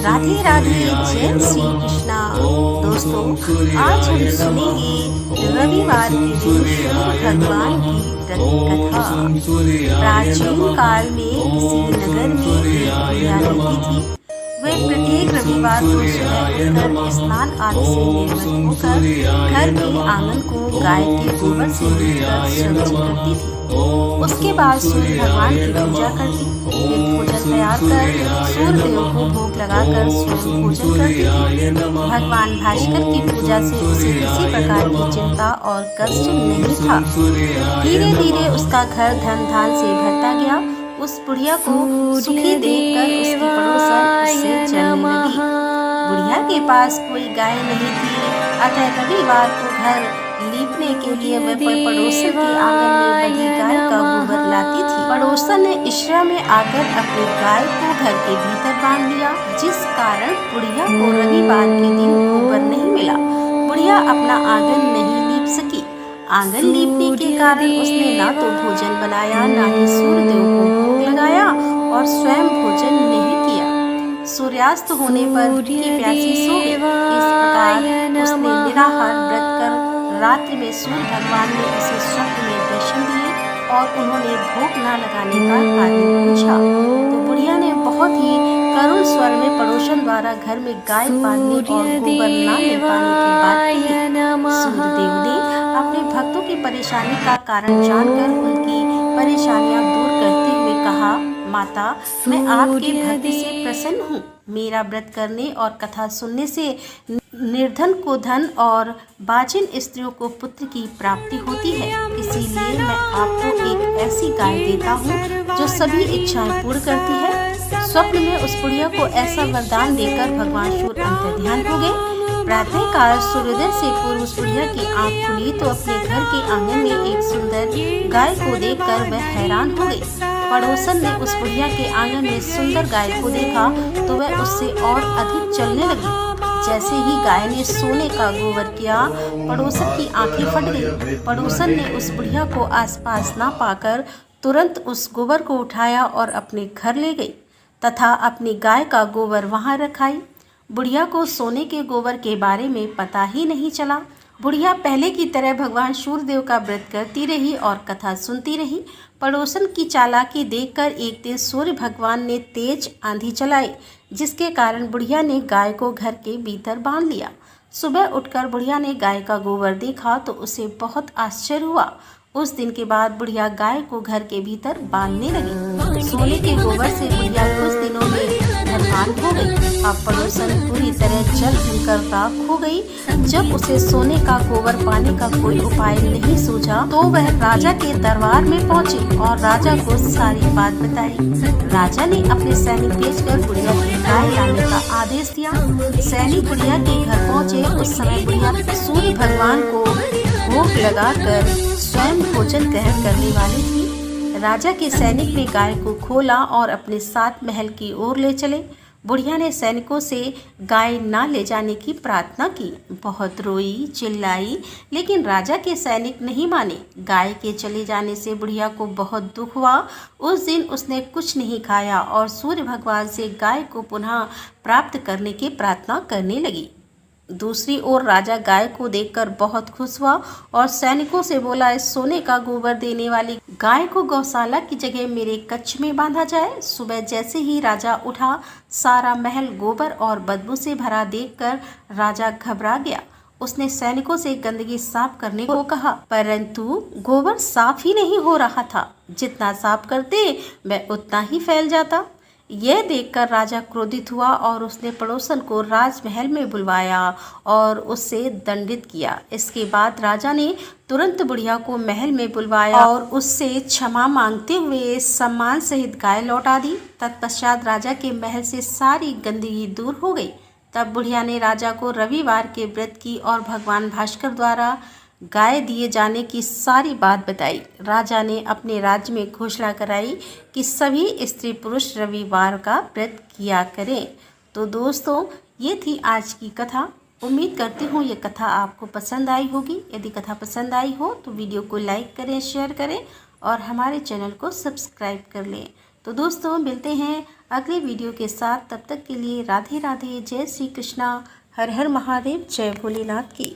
राधे राधे, जय श्री कृष्णा। दोस्तों, आज हम सुनेंगे रविवार के दिन सूर्य भगवान की व्रत कथा। प्राचीन काल में किसी नगर में एक बुढ़िया रहती थी। वे प्रत्येक रविवार को सुबह उठकर स्नान आदि से निर्मित होकर घर के आंगन को गाय के गोबर से लीपकर स्वच्छ करती थी। उसके बाद सूर्य भगवान की पूजा करती, फिर भोजन तैयार कर सूर्य देव को भोग लगाकर स्वयं भोजन करती थी। भगवान भास्कर की पूजा से उसे किसी प्रकार की चिंता और कष्ट नहीं था। धीरे धीरे उसका घर धन धान से भरता गया। उस बुढ़िया को सुखी देखकर उसकी पड़ोसन उससे चलने लगी। बुढ़िया के पास कोई गाय नहीं थी, अतः रविवार को घर लीपने के लिए वह पड़ोसन के आंगन में बंधी गाय का गोबर लाती थी। पड़ोसन ने इशरा में आकर अपनी गाय को घर के भीतर बांध लिया, जिस कारण बुढ़िया को रविवार के दिन गोबर नहीं मिला। बुढ़िया अपना आंगन नहीं लीप सकी। आंगन लीपने के कारण उसने ना तो भोजन बनाया, ना ही सूर्य देव को भोग लगाया और स्वयं भोजन नहीं किया। सूर्यास्त होने पर भूखी प्यासी सो गई। इस प्रकार उसने निराहार व्रत कर रात्रि में सूर्य भगवान ने उसे स्वप्न में दर्शन दिए और उन्होंने भोग न लगाने का कारण पूछा। तो बुढ़िया ने बहुत ही करुण स्वर में पड़ोसन द्वारा घर में गाय पालने और गोबर न मिल पाने की बात कही। सूर्यदेव ने अपने भक्तों की परेशानी का कारण जानकर उनकी परेशानियां दूर करते हुए कहा, माता, मैं आपके भक्ति से प्रसन्न हूँ। मेरा व्रत करने और कथा सुनने से निर्धन को धन और बाजिन स्त्रियों को पुत्र की प्राप्ति होती है। इसीलिए मैं आपको एक ऐसी गाय देता हूँ जो सभी इच्छाएं पूर्ण करती है। स्वप्न में उस बुढ़िया को ऐसा वरदान देकर भगवान सूर्य अंतर्ध्यान हो गए। प्रातः काल सूर्योदय से पूर्व उस बुढ़िया की आंख खुली तो अपने घर के आंगन में एक सुंदर गाय को देखकर वह हैरान हो गई। पड़ोसन ने उस बुढ़िया के आंगन में सुंदर गाय को देखा तो वह उससे और अधिक चलने लगी। जैसे ही गाय ने सोने का गोबर किया, पड़ोसन की आंखें फट गई। पड़ोसन ने उस बुढ़िया को आसपास ना पाकर तुरंत उस गोबर को उठाया और अपने घर ले गई तथा अपनी गाय का गोबर वहां रखाई। बुढ़िया को सोने के गोबर के बारे में पता ही नहीं चला। बुढ़िया पहले की तरह भगवान सूर्यदेव का व्रत करती रही और कथा सुनती रही। पड़ोसन की चालाकी देखकर एक दिन सूर्य भगवान ने तेज आंधी चलाई, जिसके कारण बुढ़िया ने गाय को घर के भीतर बांध लिया। सुबह उठकर बुढ़िया ने गाय का गोबर देखा तो उसे बहुत आश्चर्य हुआ। उस दिन के बाद बुढ़िया गाय को घर के भीतर बांधने लगी। सोने के गोबर से बुढ़िया कुछ दिनों में धनवान हो गई। अब पड़ोसन पूरी तरह जल भूनकर राख हो गई। जब उसे सोने का गोबर पाने का कोई उपाय नहीं सूझा तो वह राजा के दरबार में पहुंची और राजा को सारी बात बताई। राजा ने अपने सैनिक भेजकर बुढ़िया की गाय लाने का आदेश दिया। सैनिक बुढ़िया के घर पहुंचे। उस समय बुढ़िया सूर्य भगवान को भोग लगाकर स्वयं भोजन ग्रहण करने वाली थी। राजा के सैनिक ने गाय को खोला और अपने साथ महल की ओर ले चले। बुढ़िया ने सैनिकों से गाय ना ले जाने की प्रार्थना की। बहुत रोई चिल्लाई, लेकिन राजा के सैनिक नहीं माने। गाय के चले जाने से बुढ़िया को बहुत दुख हुआ। उस दिन उसने कुछ नहीं खाया और सूर्य भगवान से गाय को पुनः प्राप्त करने की प्रार्थना करने लगी। दूसरी ओर राजा गाय को देखकर बहुत खुश हुआ और सैनिकों से बोला, इस सोने का गोबर देने वाली गाय को गौशाला की जगह मेरे कक्ष में बांधा जाए। सुबह जैसे ही राजा उठा, सारा महल गोबर और बदबू से भरा देखकर राजा घबरा गया। उसने सैनिकों से गंदगी साफ करने को कहा, परंतु गोबर साफ ही नहीं हो रहा था। जितना साफ करते वह उतना ही फैल जाता। यह देखकर राजा क्रोधित हुआ और उसने पड़ोसन को राजमहल में बुलवाया और उससे दंडित किया। इसके बाद राजा ने तुरंत बुढ़िया को महल में बुलवाया और उससे क्षमा मांगते हुए सम्मान सहित गाय लौटा दी। तत्पश्चात राजा के महल से सारी गंदगी दूर हो गई। तब बुढ़िया ने राजा को रविवार के व्रत की और भगवान भास्कर द्वारा गाय दिए जाने की सारी बात बताई। राजा ने अपने राज्य में घोषणा कराई कि सभी स्त्री पुरुष रविवार का व्रत किया करें। तो दोस्तों, ये थी आज की कथा। उम्मीद करती हूँ ये कथा आपको पसंद आई होगी। यदि कथा पसंद आई हो तो वीडियो को लाइक करें, शेयर करें और हमारे चैनल को सब्सक्राइब कर लें। तो दोस्तों, मिलते हैं अगले वीडियो के साथ। तब तक के लिए राधे राधे, जय श्री कृष्णा, हर हर महादेव, जय भोलेनाथ की।